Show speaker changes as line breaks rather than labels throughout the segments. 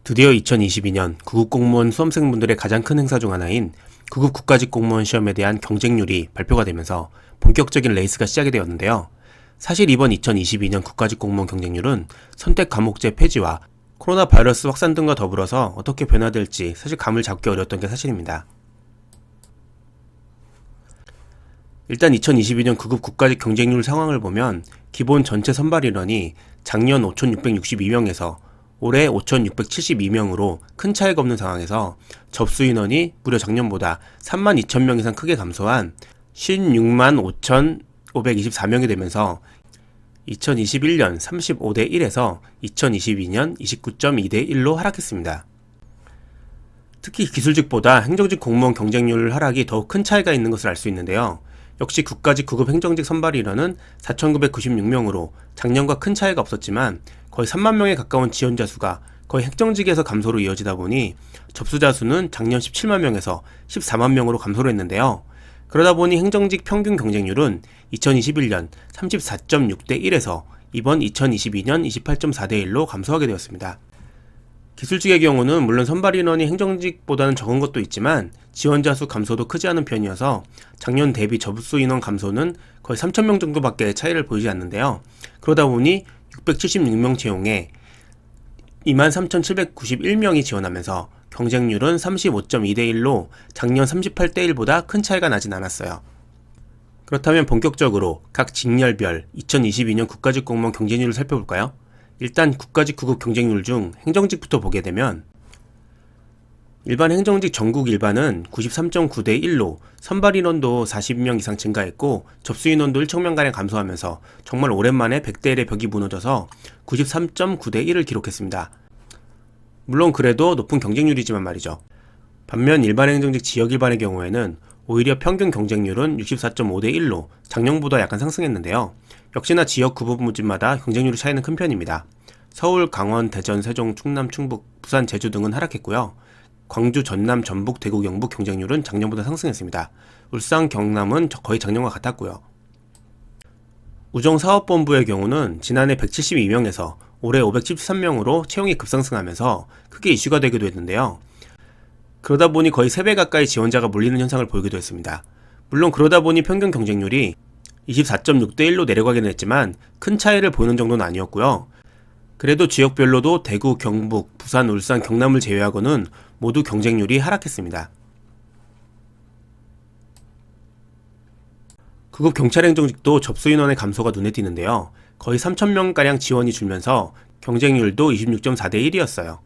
드디어 2022년 구급 공무원 수험생분들의 가장 큰 행사 중 하나인 구급 국가직 공무원 시험에 대한 경쟁률이 발표가 되면서 본격적인 레이스가 시작이 되었는데요. 사실 이번 2022년 국가직 공무원 경쟁률은 선택 과목제 폐지와 코로나 바이러스 확산 등과 더불어서 어떻게 변화될지 사실 감을 잡기 어려웠던 게 사실입니다. 일단 2022년 구급 국가직 경쟁률 상황을 보면 기본 전체 선발 인원이 작년 5,662명에서 올해 5,672명으로 큰 차이가 없는 상황에서 접수 인원이 무려 작년보다 32,000명 이상 크게 감소한 16만 5,524명이 되면서 2021년 35대 1에서 2022년 29.2대 1로 하락했습니다. 특히 기술직보다 행정직 공무원 경쟁률 하락이 더욱 큰 차이가 있는 것을 알 수 있는데요. 역시 국가직 구급 행정직 선발 인원은 4,996명으로 작년과 큰 차이가 없었지만 거의 3만 명에 가까운 지원자 수가 거의 행정직에서 감소로 이어지다 보니 접수자 수는 작년 17만 명에서 14만 명으로 감소를 했는데요. 그러다 보니 행정직 평균 경쟁률은 2021년 34.6대 1에서 이번 2022년 28.4대 1로 감소하게 되었습니다. 기술직의 경우는 물론 선발 인원이 행정직보다는 적은 것도 있지만 지원자 수 감소도 크지 않은 편이어서 작년 대비 접수 인원 감소는 거의 3,000명 정도밖에 차이를 보이지 않는데요. 그러다 보니 676명 채용에 23,791명이 지원하면서 경쟁률은 35.2대 1로 작년 38대 1보다 큰 차이가 나진 않았어요. 그렇다면 본격적으로 각 직렬별 2022년 국가직 공무원 경쟁률을 살펴볼까요? 일단 국가직 구급 경쟁률 중 행정직부터 보게 되면 일반 행정직 전국 일반은 93.9대 1로 선발 인원도 40명 이상 증가했고 접수 인원도 1,000명가량 감소하면서 정말 오랜만에 100대 1의 벽이 무너져서 93.9대 1을 기록했습니다. 물론 그래도 높은 경쟁률이지만 말이죠. 반면 일반 행정직 지역 일반의 경우에는 오히려 평균 경쟁률은 64.5대 1로 작년보다 약간 상승했는데요. 역시나 지역 구분부지마다 경쟁률의 차이는 큰 편입니다. 서울, 강원, 대전, 세종, 충남, 충북, 부산, 제주 등은 하락했고요. 광주, 전남, 전북, 대구, 경북 경쟁률은 작년보다 상승했습니다. 울산, 경남은 거의 작년과 같았고요. 우정사업본부의 경우는 지난해 172명에서 올해 573명으로 채용이 급상승하면서 크게 이슈가 되기도 했는데요. 그러다 보니 거의 3배 가까이 지원자가 몰리는 현상을 보이기도 했습니다. 물론 그러다 보니 평균 경쟁률이 24.6대 1로 내려가긴 했지만 큰 차이를 보이는 정도는 아니었고요. 그래도 지역별로도 대구, 경북, 부산, 울산, 경남을 제외하고는 모두 경쟁률이 하락했습니다. 구급 경찰행정직도 접수 인원의 감소가 눈에 띄는데요. 거의 3,000명가량 지원이 줄면서 경쟁률도 26.4대 1이었어요.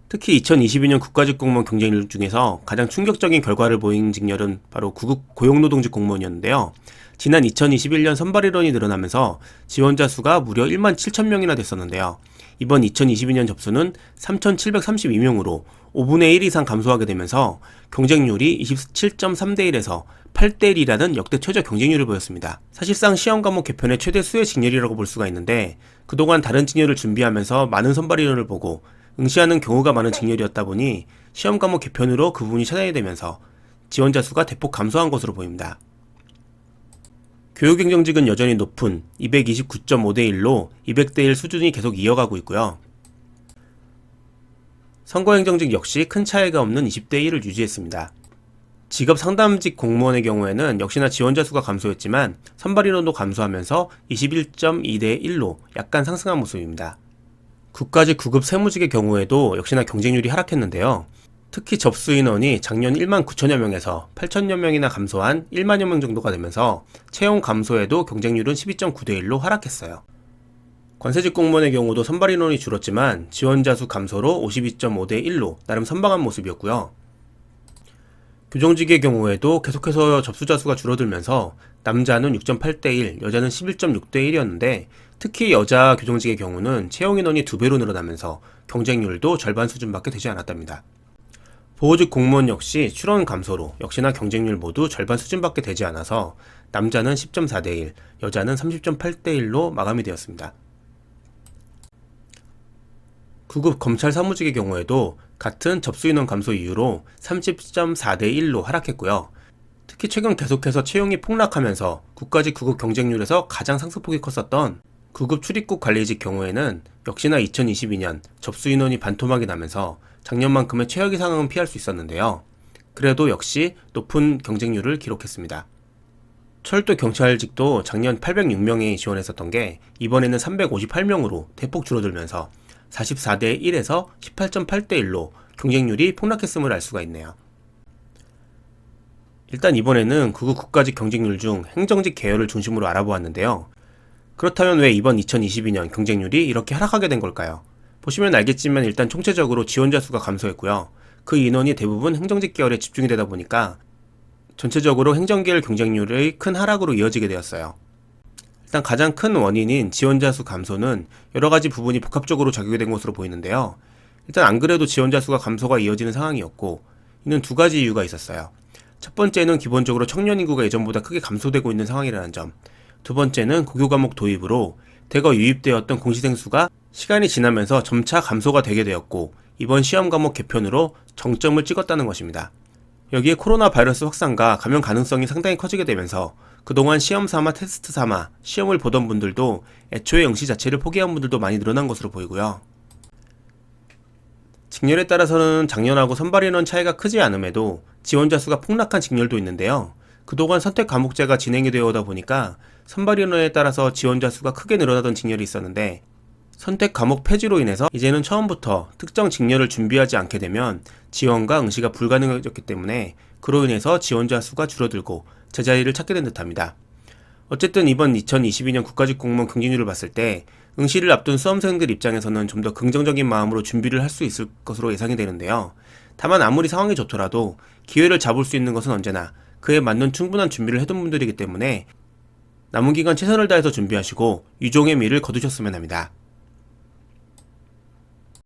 특히 2022년 국가직 공무원 경쟁률 중에서 가장 충격적인 결과를 보인 직렬은 바로 구급 고용노동직 공무원이었는데요. 지난 2021년 선발 인원이 늘어나면서 지원자 수가 무려 1만 7천명이나 됐었는데요. 이번 2022년 접수는 3,732명으로 5분의 1 이상 감소하게 되면서 경쟁률이 27.3대 1에서 8대 1이라는 역대 최저 경쟁률을 보였습니다. 사실상 시험 과목 개편의 최대 수혜 직렬이라고 볼 수가 있는데 그동안 다른 직렬을 준비하면서 많은 선발 인원을 보고 응시하는 경우가 많은 직렬이었다 보니 시험 과목 개편으로 그 부분이 차단이 되면서 지원자 수가 대폭 감소한 것으로 보입니다. 교육행정직은 여전히 높은 229.5대 1로 200대 1 수준이 계속 이어가고 있고요. 선거행정직 역시 큰 차이가 없는 20대 1을 유지했습니다. 직업 상담직 공무원의 경우에는 역시나 지원자 수가 감소했지만 선발 인원도 감소하면서 21.2대 1로 약간 상승한 모습입니다. 국가직 구급 세무직의 경우에도 역시나 경쟁률이 하락했는데요. 특히 접수 인원이 작년 1만 9천여 명에서 8천여 명이나 감소한 1만여 명 정도가 되면서 채용 감소에도 경쟁률은 12.9대 1로 하락했어요. 관세직 공무원의 경우도 선발 인원이 줄었지만 지원자 수 감소로 52.5대 1로 나름 선방한 모습이었고요. 교정직의 경우에도 계속해서 접수자 수가 줄어들면서 남자는 6.8대 1, 여자는 11.6대 1이었는데 특히 여자 교정직의 경우는 채용 인원이 2배로 늘어나면서 경쟁률도 절반 수준밖에 되지 않았답니다. 보호직 공무원 역시 출원 감소로 역시나 경쟁률 모두 절반 수준밖에 되지 않아서 남자는 10.4대 1, 여자는 30.8대 1로 마감이 되었습니다. 구급 검찰 사무직의 경우에도 같은 접수 인원 감소 이유로 30.4대 1로 하락했고요. 특히 최근 계속해서 채용이 폭락하면서 국가직 구급 경쟁률에서 가장 상승폭이 컸었던 구급 출입국 관리직 경우에는 역시나 2022년 접수 인원이 반토막이 나면서 작년만큼의 최악의 상황은 피할 수 있었는데요. 그래도 역시 높은 경쟁률을 기록했습니다. 철도 경찰직도 작년 806명이 지원했었던 게 이번에는 358명으로 대폭 줄어들면서 44대 1에서 18.8대 1로 경쟁률이 폭락했음을 알 수가 있네요. 일단 이번에는 구급 국가직 경쟁률 중 행정직 계열을 중심으로 알아보았는데요. 그렇다면 왜 이번 2022년 경쟁률이 이렇게 하락하게 된 걸까요? 보시면 알겠지만 일단 총체적으로 지원자 수가 감소했고요. 그 인원이 대부분 행정직 계열에 집중이 되다 보니까 전체적으로 행정계열 경쟁률의 큰 하락으로 이어지게 되었어요. 일단 가장 큰 원인인 지원자 수 감소는 여러 가지 부분이 복합적으로 작용이 된 것으로 보이는데요. 일단 안 그래도 지원자 수가 감소가 이어지는 상황이었고, 이는 두 가지 이유가 있었어요. 첫 번째는 기본적으로 청년 인구가 예전보다 크게 감소되고 있는 상황이라는 점. 두 번째는 고교 과목 도입으로 대거 유입되었던 공시생 수가 시간이 지나면서 점차 감소가 되게 되었고, 이번 시험 과목 개편으로 정점을 찍었다는 것입니다. 여기에 코로나 바이러스 확산과 감염 가능성이 상당히 커지게 되면서 그동안 시험 삼아 테스트 삼아 시험을 보던 분들도 애초에 응시 자체를 포기한 분들도 많이 늘어난 것으로 보이고요. 직렬에 따라서는 작년하고 선발 인원 차이가 크지 않음에도 지원자 수가 폭락한 직렬도 있는데요. 그동안 선택 과목제가 진행이 되어 오다 보니까 선발 인원에 따라서 지원자 수가 크게 늘어나던 직렬이 있었는데, 선택 과목 폐지로 인해서 이제는 처음부터 특정 직렬을 준비하지 않게 되면 지원과 응시가 불가능해졌기 때문에 그로 인해서 지원자 수가 줄어들고 제자리를 찾게 된 듯합니다. 어쨌든 이번 2022년 국가직 공무원 경쟁률을 봤을 때 응시를 앞둔 수험생들 입장에서는 좀 더 긍정적인 마음으로 준비를 할 수 있을 것으로 예상이 되는데요. 다만 아무리 상황이 좋더라도 기회를 잡을 수 있는 것은 언제나 그에 맞는 충분한 준비를 해둔 분들이기 때문에 남은 기간 최선을 다해서 준비하시고 유종의 미를 거두셨으면 합니다.